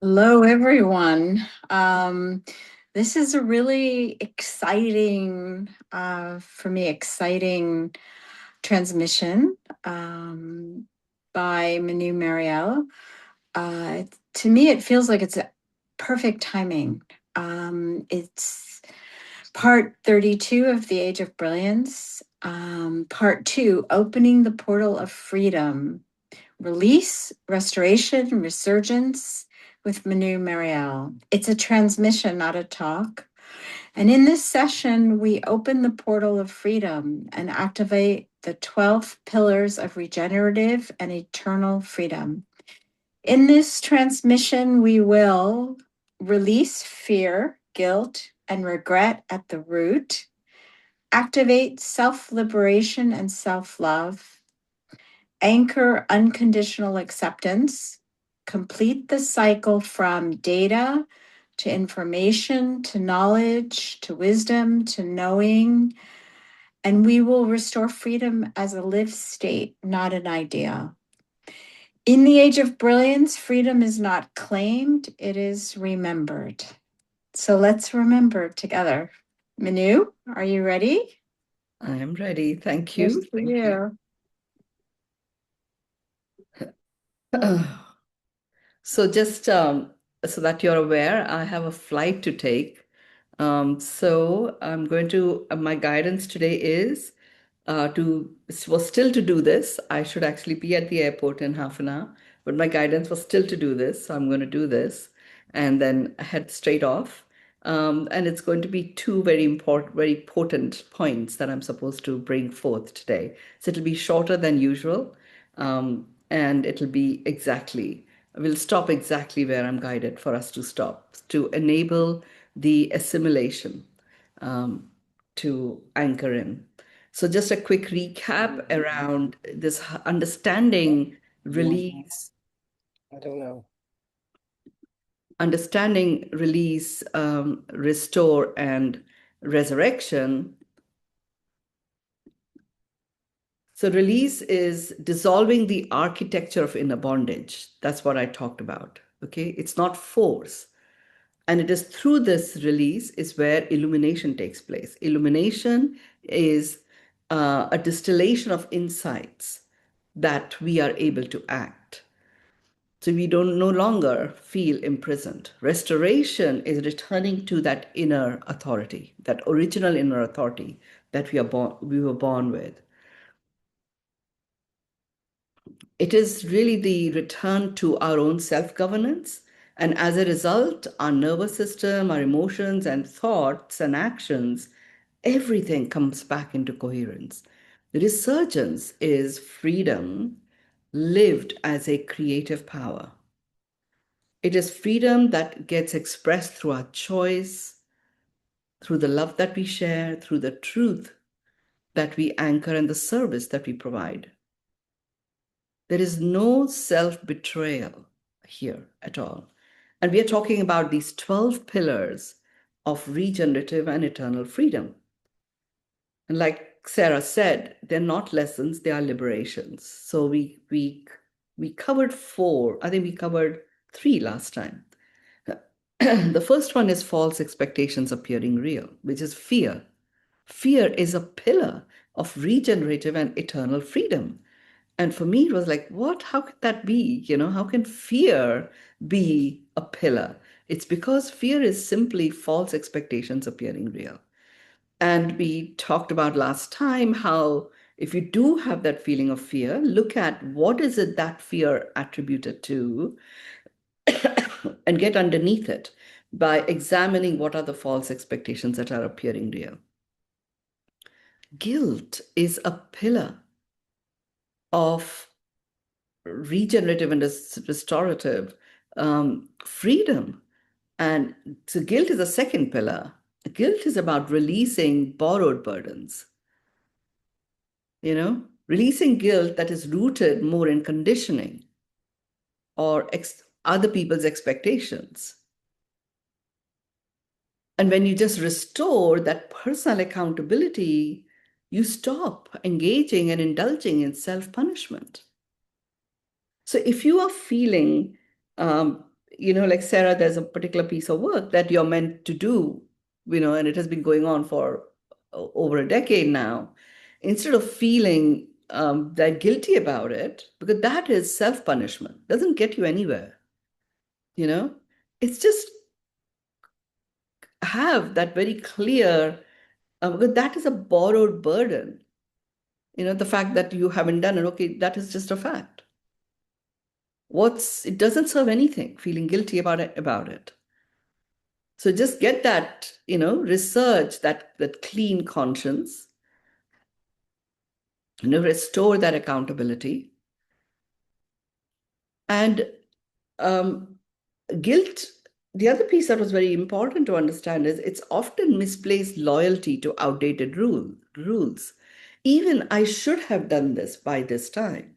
Hello, everyone. This is a really exciting, for me, exciting transmission by Mynoo Maryel. Uh, to me, it feels like it's a perfect timing. It's part 32 of the Age of Brilliance, part two, opening the portal of freedom. Release, Restoration, Resurgence with Mynoo Maryel. It's a transmission, not a talk. And in this session, we open the portal of freedom and activate the 12 pillars of regenerative and eternal freedom. In this transmission, we will release fear, guilt, and regret at the root, activate self liberation and self love, anchor unconditional acceptance, complete the cycle from data to information to knowledge to wisdom to knowing, and we will restore freedom as a lived state, not an idea. In the age of brilliance, freedom is not claimed, it is remembered. So let's remember together. Mynoo, are you ready? I am ready. Thank Yes, you. for you. So just so that you're aware, I have a flight to take. So I'm going to, my guidance today is was still to do this. I should actually be at the airport in half an hour, but my guidance was still to do this. So I'm going to do this and then head straight off. And it's going to be two very important, very potent points that I'm supposed to bring forth today. So it'll be shorter than usual, and it'll be we'll stop exactly where I'm guided for us to stop to enable the assimilation to anchor in. So, just a quick recap around this understanding, release, I don't know. restore, and resurrection. So, release is dissolving the architecture of inner bondage. That's what I talked about. Okay. It's not force. And it is through this release is where illumination takes place. Illumination is a distillation of insights that we are able to act. So we don't no longer feel imprisoned. Restoration is returning to that inner authority, that original inner authority that we were born with. It is really the return to our own self-governance. And as a result, our nervous system, our emotions and thoughts and actions, everything comes back into coherence. Resurgence is freedom lived as a creative power. It is freedom that gets expressed through our choice, through the love that we share, through the truth that we anchor, and the service that we provide. There is no self-betrayal here at all. And we are talking about these 12 pillars of regenerative and eternal freedom. And like Sarah said, they're not lessons, they are liberations. So we covered four. I think we covered three last time. The first one is false expectations appearing real, which is fear. Fear is a pillar of regenerative and eternal freedom. And for me, it was like, what? How could that be? How can fear be a pillar? It's because fear is simply false expectations appearing real. And we talked about last time how if you do have that feeling of fear, look at what is it that fear attributed to and get underneath it by examining what are the false expectations that are appearing real. Guilt is a pillar of regenerative and restorative freedom. And so guilt is a second pillar. Guilt is about releasing borrowed burdens, releasing guilt that is rooted more in conditioning or other people's expectations. And when you just restore that personal accountability, you stop engaging and indulging in self punishment. So if you are feeling like Sarah, there's a particular piece of work that you're meant to do, and it has been going on for over a decade now. Instead of feeling that guilty about it, because that is self-punishment, doesn't get you anywhere, you know? It's just have that very clear, because that is a borrowed burden. The fact that you haven't done it, okay, that is just a fact. It doesn't serve anything, feeling guilty about it. So just get that, research that clean conscience, restore that accountability. And um, guilt, the other piece that was very important to understand is it's often misplaced loyalty to outdated rules. Even I should have done this by this time.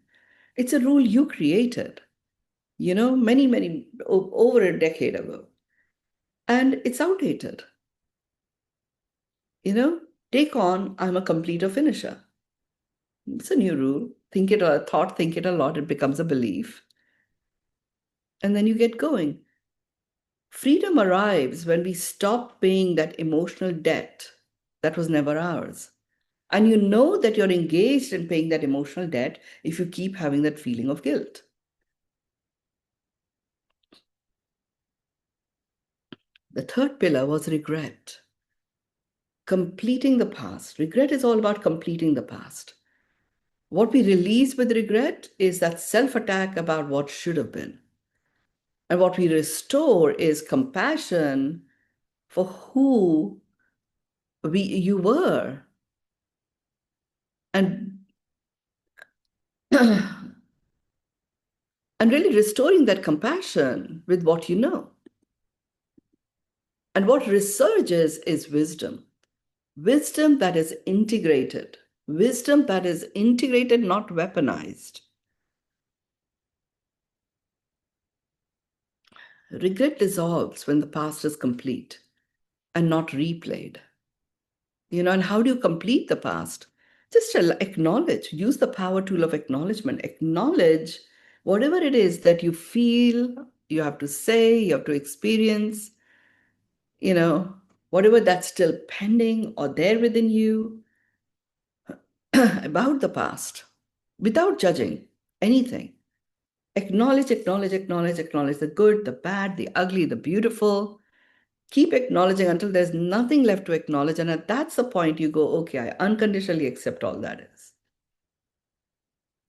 It's a rule you created, many, many, over a decade ago. And it's outdated. You know, take on, I'm a completer finisher. It's a new rule. Think it a lot, it becomes a belief. And then you get going. Freedom arrives when we stop paying that emotional debt that was never ours. And you know that you're engaged in paying that emotional debt if you keep having that feeling of guilt. The third pillar was regret. Completing the past. Regret is all about completing the past. What we release with regret is that self attack about what should have been. And what we restore is compassion for who you were. And and really restoring that compassion with what you know. And what resurges is wisdom. Wisdom that is integrated. Wisdom that is integrated, not weaponized. Regret dissolves when the past is complete and not replayed. And how do you complete the past? Just acknowledge, use the power tool of acknowledgement. Acknowledge whatever it is that you feel, you have to say, you have to experience, you know, whatever that's still pending or there within you about the past without judging anything. Acknowledge, acknowledge, acknowledge, acknowledge the good, the bad, the ugly, the beautiful. Keep acknowledging until there's nothing left to acknowledge. And that's the point you go, okay, I unconditionally accept all that is.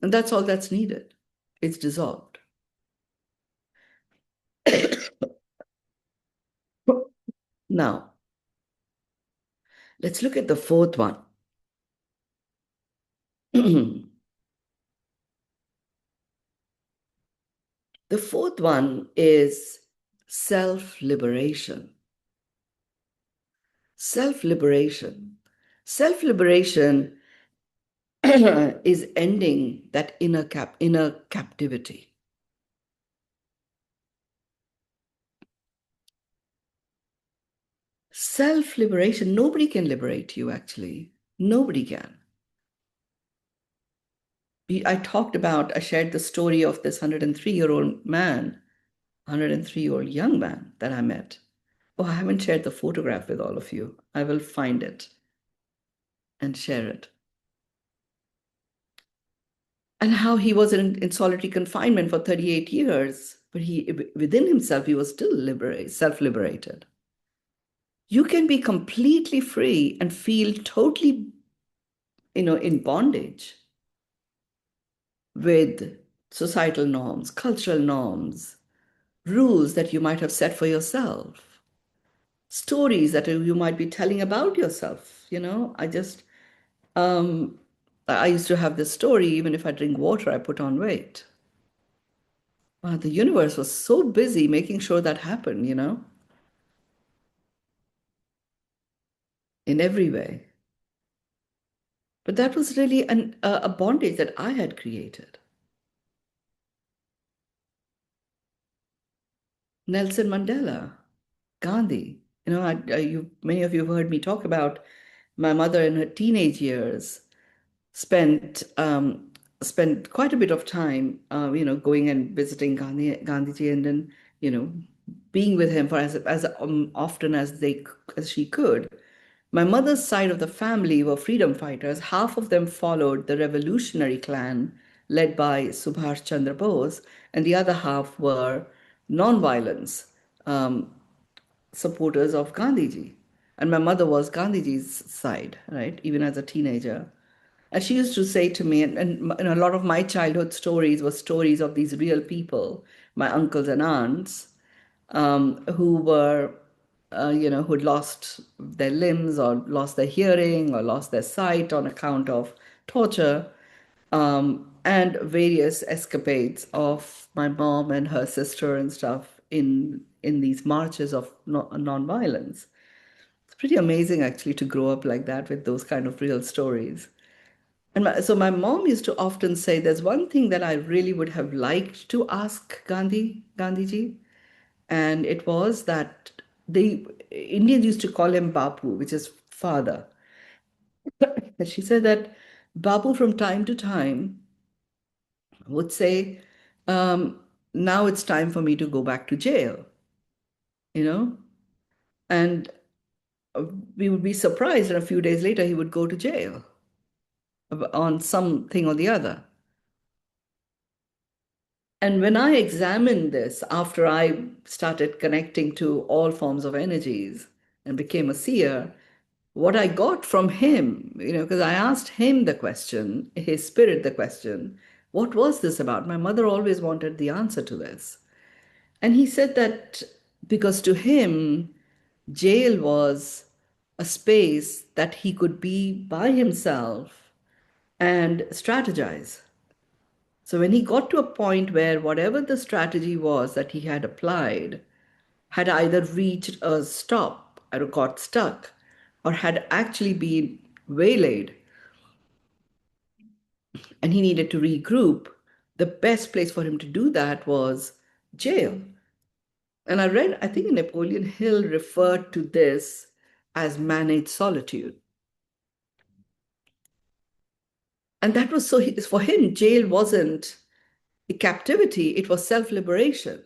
And that's all that's needed. It's dissolved. Now, let's look at the fourth one. The fourth one is self liberation. Self liberation. Self liberation is ending that inner captivity. Self liberation, nobody can liberate you, actually. Nobody can. I shared the story of this 103-year-old man, 103-year-old young man that I met. Oh, I haven't shared the photograph with all of you. I will find it and share it. And how he was in solitary confinement for 38 years, but within himself, he was still self-liberated. You can be completely free and feel totally, in bondage with societal norms, cultural norms, rules that you might have set for yourself, stories that you might be telling about yourself. Um, I used to have this story, even if I drink water, I put on weight. The universe was so busy making sure that happened, in every way. But that was really a bondage that I had created. Nelson Mandela, Gandhi. Many of you have heard me talk about my mother in her teenage years spent spent quite a bit of time, going and visiting Gandhiji, and then you know, being with him for as often as she could. My mother's side of the family were freedom fighters. Half of them followed the revolutionary clan led by Subhash Chandra Bose, and the other half were nonviolence um, supporters of Gandhiji. And my mother was Gandhiji's side, right, even as a teenager. And she used to say to me, and a lot of my childhood stories were stories of these real people, my uncles and aunts, who were, who'd lost their limbs or lost their hearing or lost their sight on account of torture, and various escapades of my mom and her sister and stuff in these marches of nonviolence. It's pretty amazing actually to grow up like that with those kind of real stories. And so my mom used to often say, there's one thing that I really would have liked to ask Gandhiji, and it was that the Indians used to call him Bapu, which is father. And she said that Bapu from time to time would say, um, now it's time for me to go back to jail, you know? And uh, we would be surprised, and a few days later he would go to jail on something or the other. And when I examined this, after I started connecting to all forms of energies and became a seer, what I got from him, because I asked him the question, his spirit the question, what was this about? My mother always wanted the answer to this. And he said that because to him, jail was a space that he could be by himself and strategize. So when he got to a point where whatever the strategy was that he had applied had either reached a stop or got stuck or had actually been waylaid and he needed to regroup, the best place for him to do that was jail. And I think Napoleon Hill referred to this as managed solitude. And that was so, for him, jail wasn't a captivity, it was self liberation.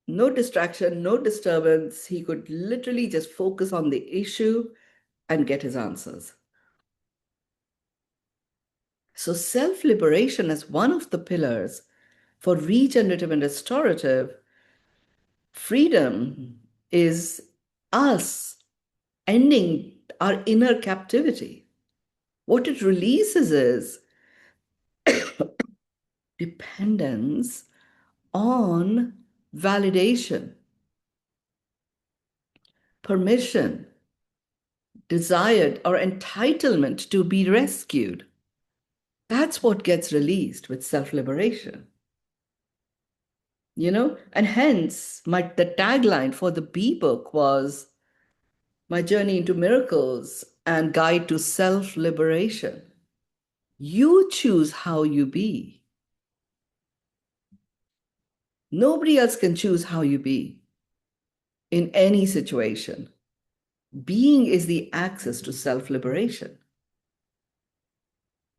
No distraction, no disturbance. He could literally just focus on the issue and get his answers. So, self liberation as one of the pillars for regenerative and restorative freedom is us ending our inner captivity. What it releases is dependence on validation, permission, desired, or entitlement to be rescued. That's what gets released with self liberation. And hence the tagline for the B book was My Journey into Miracles and Guide to Self Liberation. You choose how you be. Nobody else can choose how you be in any situation. Being is the access to self liberation.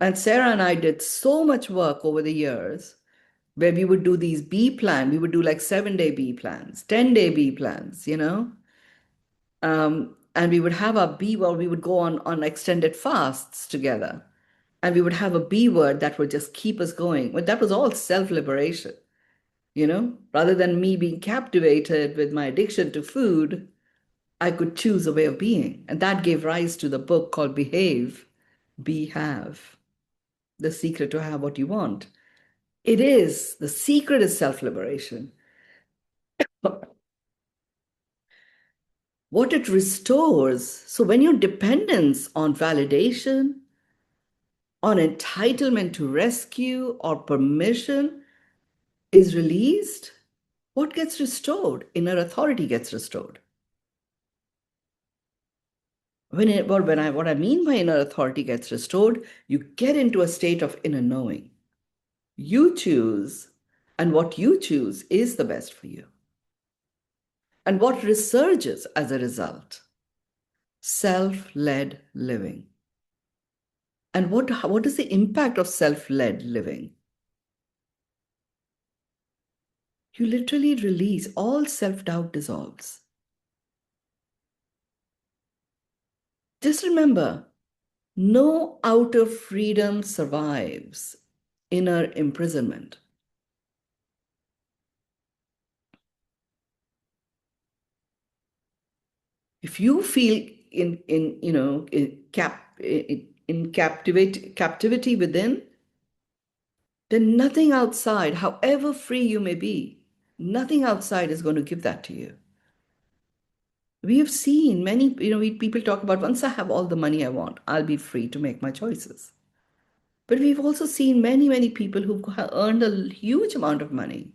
And Sarah and I did so much work over the years where we would do these B plan. We would do like 7-day B plans, 10-day B plans, and we would have our B, well, we would go on extended fasts together. And we would have a B word that would just keep us going. But that was all self-liberation, rather than me being captivated with my addiction to food, I could choose a way of being. And that gave rise to the book called Behave, Be Have, The Secret to Have What You Want. The secret is self-liberation. What it restores, so when your dependence on validation, on entitlement to rescue or permission is released, what gets restored? Inner authority gets restored. What I mean by inner authority gets restored, you get into a state of inner knowing. You choose, and what you choose is the best for you. And what resurges as a result? Self-led living. And what is the impact of self-led living? You literally release, all self doubt dissolves. Just remember, no outer freedom survives inner imprisonment. If you feel in you know in captivity within, then nothing outside, however free you may be, nothing outside is going to give that to you. We have seen many, people talk about, once I have all the money I want, I'll be free to make my choices. But we've also seen many, many people who've earned a huge amount of money,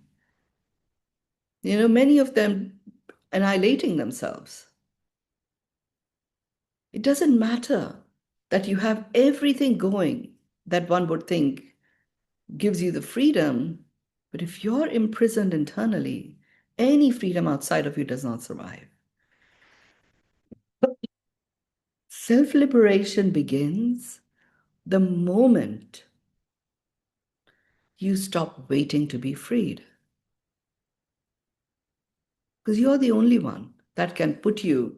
many of them annihilating themselves. It doesn't matter that you have everything going that one would think gives you the freedom, but if you're imprisoned internally, any freedom outside of you does not survive. Self liberation begins the moment you stop waiting to be freed. Because you're the only one that can put you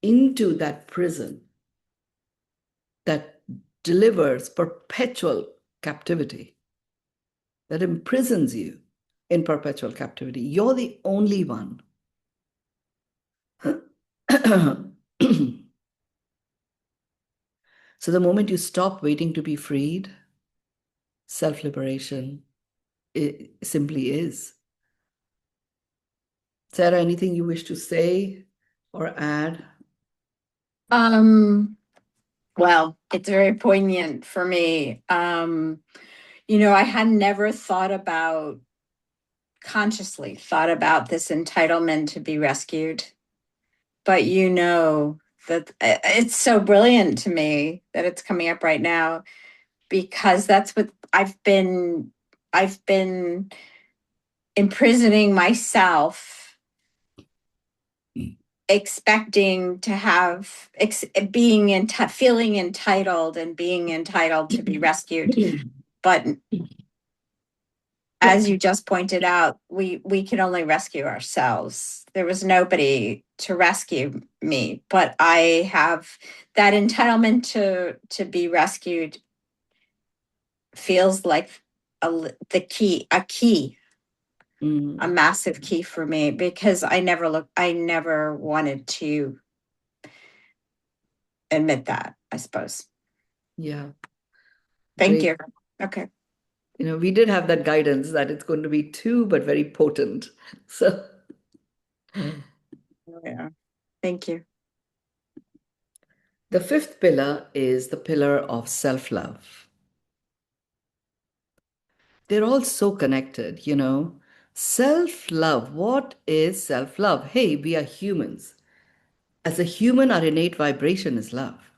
into that prison that delivers perpetual captivity, that imprisons you in perpetual captivity. You're the only one. So the moment you stop waiting to be freed, self liberation simply is. Sarah, anything you wish to say or add? Um, well, it's very poignant for me. I had never consciously thought about this entitlement to be rescued, but that it's so brilliant to me that it's coming up right now, because that's what I've been imprisoning myself, expecting to have feeling entitled and being entitled to be rescued. But as you just pointed out, we can only rescue ourselves. There was nobody to rescue me, but I have that entitlement to be rescued. Feels like a key, a Mm, massive key for me, because I never wanted to admit that, I suppose. yeah, Thank great. you. Okay. We did have that guidance that it's going to be two, but very potent. So Oh, yeah. Thank you. the fifth pillar is the pillar of self love. They're all so connected. Self love. What is self love? Hey, we are humans. As a human, our innate vibration is love.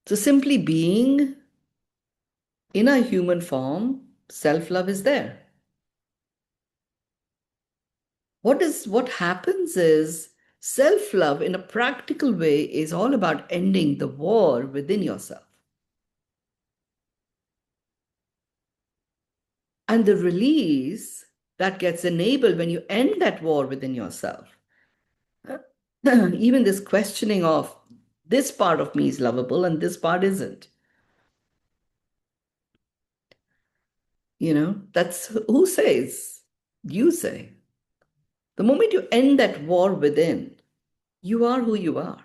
So simply being in a human form, self love is there. What happens is self love in a practical way is all about ending the war within yourself. And the release that gets enabled when you end that war within yourself. Even this questioning of this part of me is lovable and this part isn't. That's who says? You say. The moment you end that war within, you are who you are.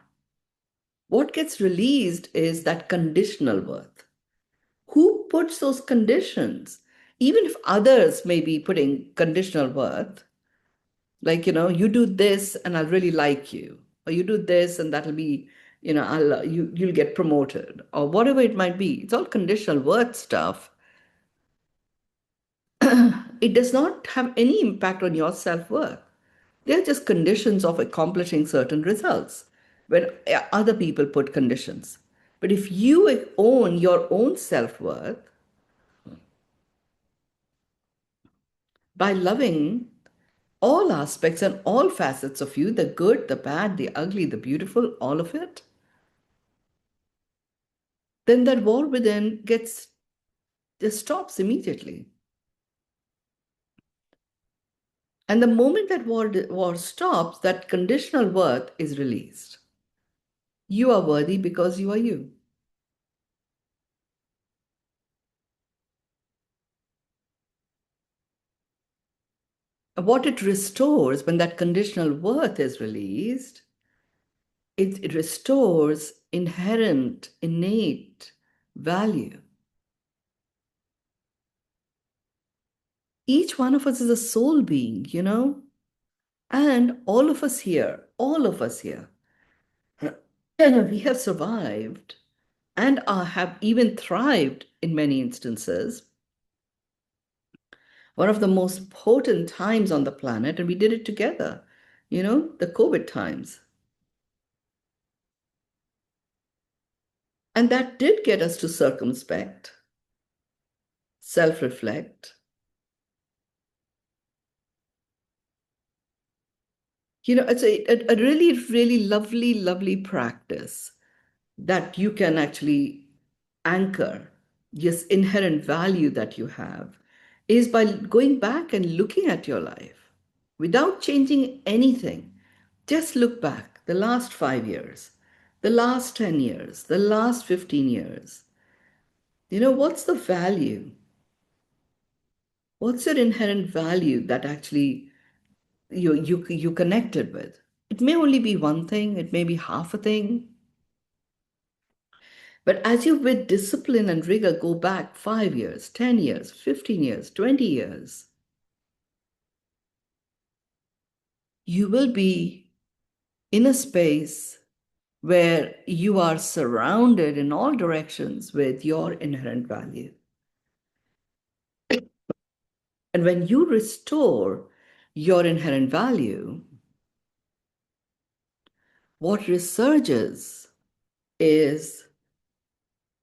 What gets released is that conditional worth. Who puts those conditions? Even if others may be putting conditional worth, like, you do this and I'll really like you, or you do this and that'll be, you'll get promoted, or whatever it might be. It's all conditional worth stuff. It does not have any impact on your self-worth. They're just conditions of accomplishing certain results when other people put conditions. But if you own your own self-worth by loving all aspects and all facets of you, the good, the bad, the ugly, the beautiful, all of it, then that war within just stops immediately. And the moment that war stops, that conditional worth is released. You are worthy because you are you. What it restores when that conditional worth is released, it restores inherent, innate value. Each one of us is a soul being, and all of us here, we have survived and have even thrived in many instances. One of the most potent times on the planet, and we did it together, the COVID times. And that did get us to circumspect, self reflect. It's a really, really lovely, lovely practice that you can actually anchor this inherent value that you have is by going back and looking at your life without changing anything. Just look back the last 5 years, the last 10 years, the last 15 years. What's the value? What's your inherent value that actually you connected with? It may only be one thing, it may be half a thing. But as you, with discipline and rigor, go back 5 years, 10 years, 15 years, 20 years, you will be in a space where you are surrounded in all directions with your inherent value. And when you restore your inherent value, what resurges is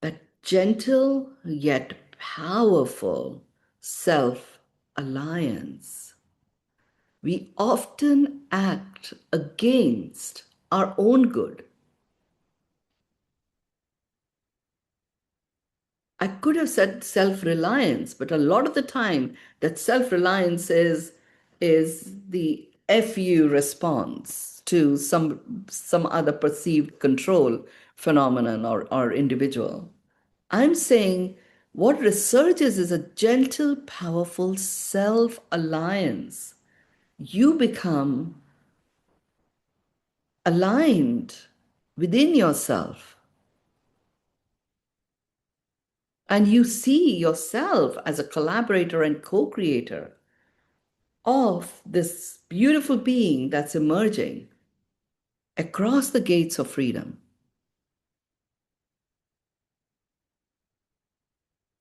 that gentle yet powerful self alliance. We often act against our own good. I could have said self-reliance, but a lot of the time that self-reliance is the FU response to some other perceived control phenomenon or individual. I'm saying what resurges is a gentle, powerful self-alliance. You become aligned within yourself. And you see yourself as a collaborator and co creator of this beautiful being that's emerging across the gates of freedom,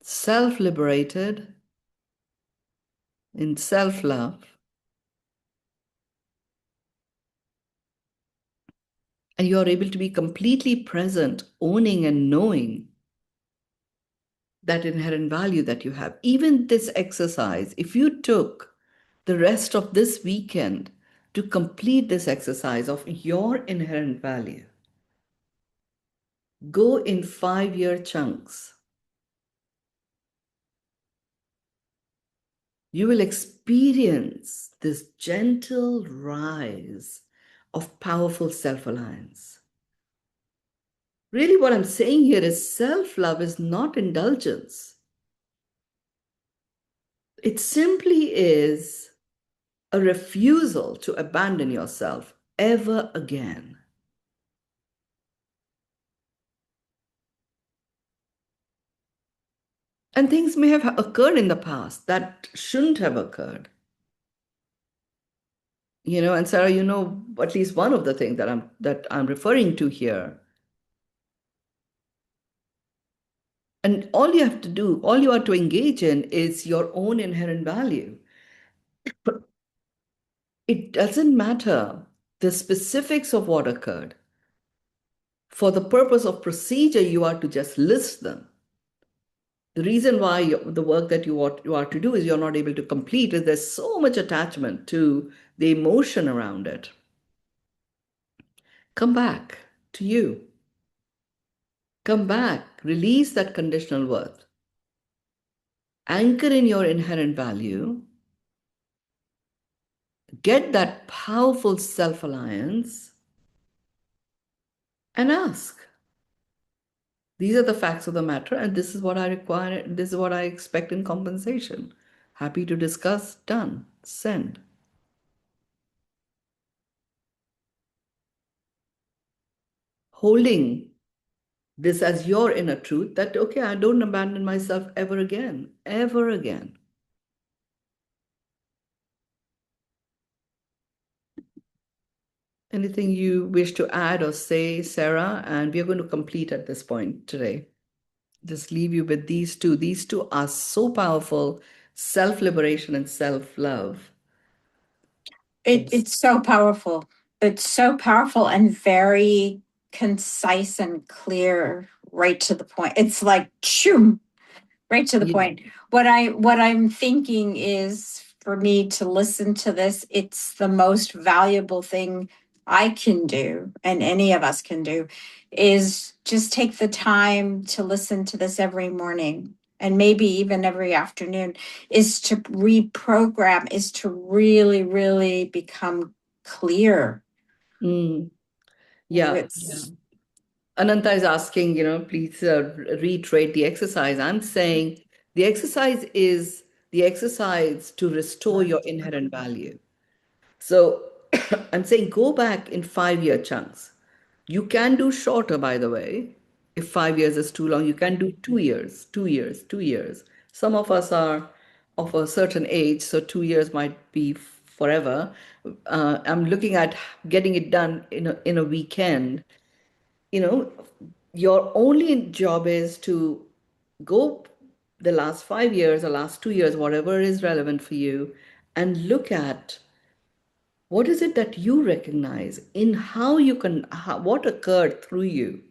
self liberated, in self love. And you are able to be completely present, owning and knowing that inherent value that you have. Even this exercise, if you took the rest of this weekend to complete this exercise of your inherent value, go in 5 year chunks. You will experience this gentle rise of powerful self alliance. Really, what I'm saying here is self love is not indulgence. It simply is a refusal to abandon yourself ever again. And things may have occurred in the past that shouldn't have occurred. And Sarah, at least one of the things that I'm referring to here. And all you have to do, all you are to engage in is your own inherent value. It doesn't matter the specifics of what occurred. For the purpose of procedure, you are to just list them. The reason why the work that you are to do is you're not able to complete is there's so much attachment to the emotion around it. Come back to you. Come back, release that conditional worth. Anchor in your inherent value get that powerful self alliance and ask. These are the facts of the matter, and this is what I require, this is what I expect in compensation. Happy to discuss, done, send. Holding this as your inner truth that, okay, I don't abandon myself ever again, ever again. Anything you wish to add or say, Sarah? And we are going to complete at this point today. Just leave you with these two. These two are so powerful, self liberation and self love. It's so powerful. It's so powerful and very concise and clear, right to the point. It's like choom, right to the Yeah. point. What I'm thinking is for me to listen to this, it's the most valuable thing I can do and any of us can do is just take the time to listen to this every morning and maybe even every afternoon, is to reprogram, is to really, really become clear Mm, yeah. with. Yeah. Ananta is asking, please reiterate the exercise. I'm saying the exercise is the exercise to restore your inherent value. So I'm saying go back in 5 year chunks. You can do shorter, by the way. If 5 years is too long, you can do 2 years, 2 years, 2 years. Some of us are of a certain age, so 2 years might be forever. I'm looking at getting it done in a weekend. You know, your only job is to go the last 5 years or last 2 years, whatever is relevant for you, and look at what is it that you recognize in how you can, what occurred through you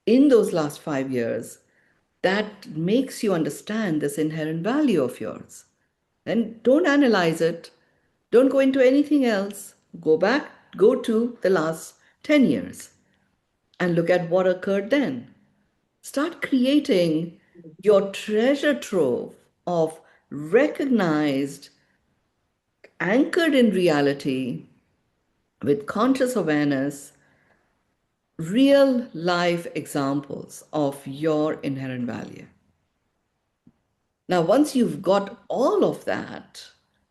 in those last 5 years that makes you understand this inherent value of yours. And don't analyze it, don't go into anything else. Go back, go to the last 10 years and look at what occurred then. Start creating your treasure trove of recognized, anchored in reality, with conscious awareness, real life examples of your inherent value. Now, once you've got all of that,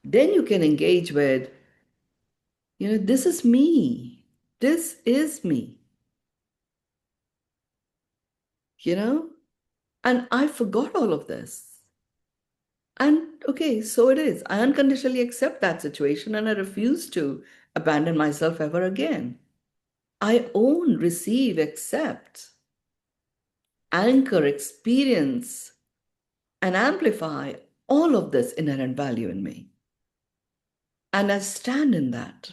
then you can engage with, this is me. This is me, you know? And I forgot all of this. And okay, so it is. I unconditionally accept that situation and I refuse to abandon myself ever again. I own, receive, accept, anchor, experience, and amplify all of this inherent value in me. And I stand in that.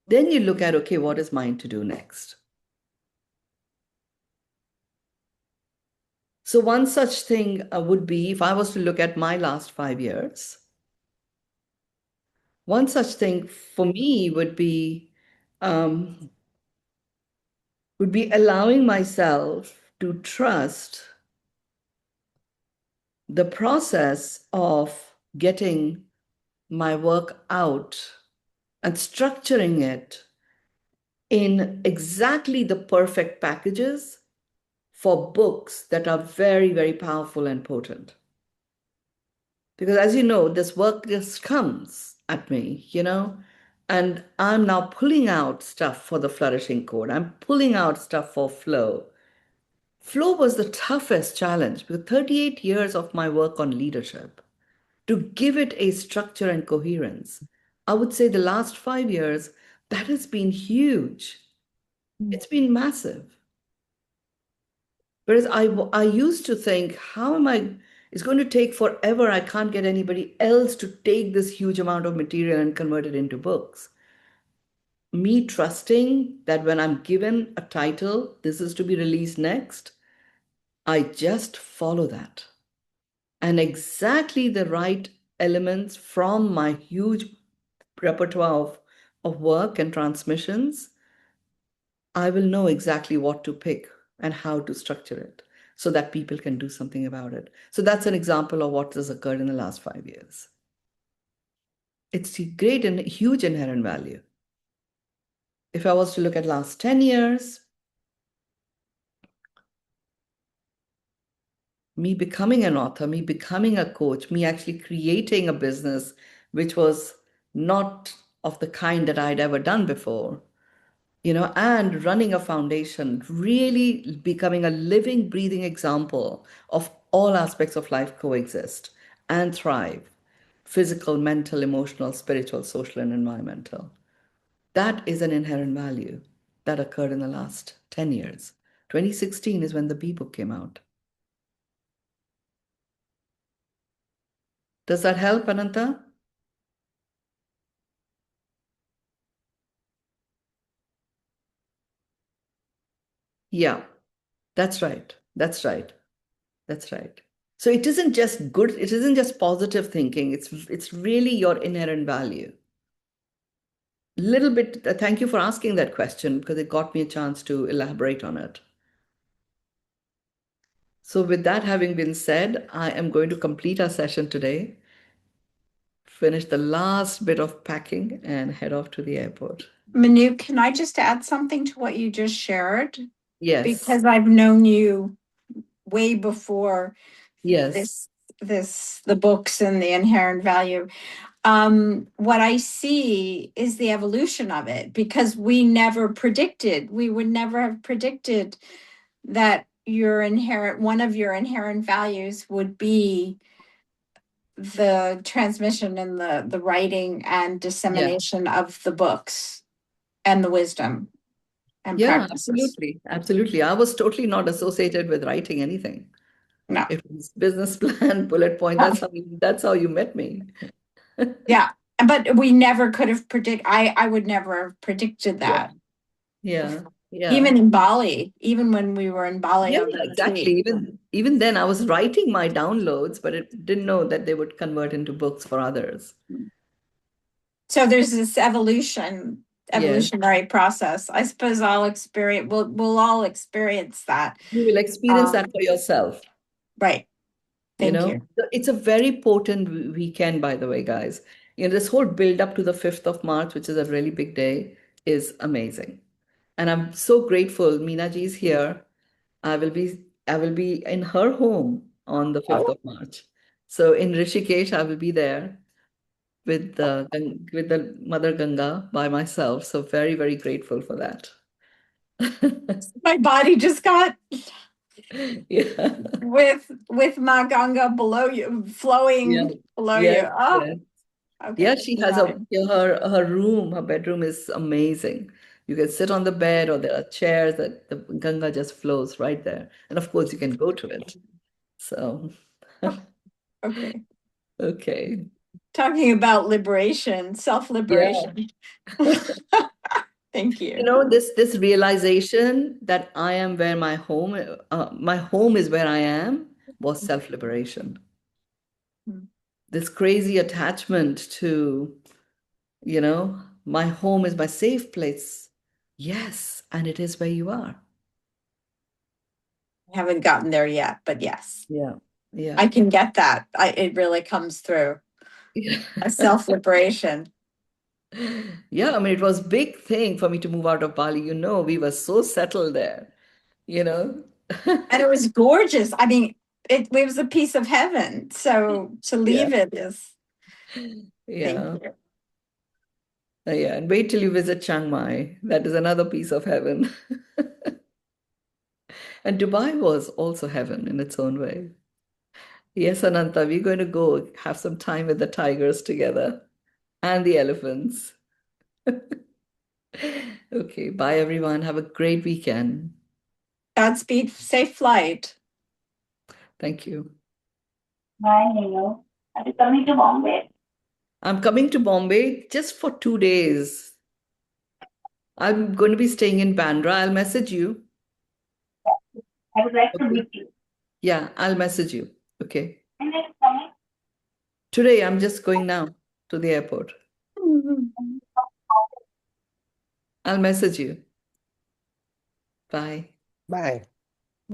Then you look at, okay, what is mine to do next? So, one such thing would be if I was to look at my last 5 years, one such thing for me um, would be allowing myself to trust the process of getting my work out and structuring it in exactly the perfect packages for books that are very, very powerful and potent. Because as you know, this work just comes at me, and I'm now pulling out stuff for the flourishing code. I'm pulling out stuff for flow. Flow was the toughest challenge because 38 years of my work on leadership to give it a structure and coherence. I would say the last 5 years, that has been huge. It's been massive. Whereas I used to think, how am I? It's going to take forever. I can't get anybody else to take this huge amount of material and convert it into books. Me trusting that when I'm given a title, this is to be released next, I just follow that. And exactly the right elements from my huge repertoire of work and transmissions, I will know exactly what to pick and how to structure it so that people can do something about it. So that's an example of what has occurred in the last 5 years. It's a great and huge inherent value. If I was to look at last 10 years, me becoming an author, me becoming a coach, me actually creating a business which was not of the kind that I'd ever done before, and running a foundation, really becoming a living, breathing example of all aspects of life coexist and thrive: physical, mental, emotional, spiritual, social, and environmental. That is an inherent value that occurred in the last 10 years. 2016 is when the B book came out. Does that help, Ananta? Yeah, that's right. That's right. That's right. So it isn't just good, it isn't just positive thinking, it's really your inherent value. Little bit, thank you for asking that question because it got me a chance to elaborate on it. So with that having been said, I am going to complete our session today, finish the last bit of packing and head off to the airport. Manu, can I just add something to what you just shared? Yes, Because I've known you way before yes, the books and the inherent value. What I see is the evolution of it because we would never have predicted that one of your inherent values would be the transmission and the writing and yeah. dissemination of the books and the wisdom and Yeah, practices. absolutely. Absolutely. I was totally not associated with writing anything. No. It was business plan, bullet point. That's how you met me. Yeah. But we never could have I would never have predicted Yeah. that. Yeah. Yeah. Even in Bali, even when we were in Bali Yeah, on the exactly. retreat. Even then I was writing my downloads, but it didn't know that they would convert into books for others. So there's this Yes. evolutionary process. I suppose we'll all experience that. You will experience that Um, for yourself. right. You Thank know, you. it's a very potent weekend, by the way, guys. This whole build up to the 5th of March, which is a really big day, is amazing. And I'm so grateful Meena ji is here. I will be in her home on the 5th Oh, of March. So in Rishikesh, I will be there with the Mother Ganga by myself. So very, very grateful for that. my body just got Yeah. with Ma Ganga below you, Yeah. flowing below you. Yes, Oh, yes. Yeah, okay. she has Got it. her bedroom is amazing. You can sit on the bed or there are chairs that the Ganga just flows right there. And of course you can go to it. So Okay. okay. Talking about liberation, Yeah. self-liberation. Thank you. This realization that I am where my home is where I am was self-liberation. This crazy attachment to, my home is my safe place. Yes, and it is where you are. I haven't gotten there yet, but yes, Yeah. I Yeah. can get that. It really comes through a self-liberation. Yeah, I mean, it was big thing for me to move out of Bali. We were so settled there, you know. And it was gorgeous. I mean, it was a piece of heaven. So to Yeah, leave it is, thank yeah, you. yeah. And wait till you visit Chiang Mai. That is another piece of heaven. And Dubai was also heaven in its own way. Yes, Ananta, we're going to go have some time with the tigers together and the elephants. Okay, bye everyone. Have a great weekend. Godspeed, safe flight. Thank you. Bye, Neil. Are you coming to Bombay? I'm coming to Bombay just for 2 days. I'm going to be staying in Bandra. I'll message you. I would like to Okay. meet you. Yeah, I'll message you. Okay. And then coming. Today, I'm just going now to the airport. I'll message you. Bye. Bye.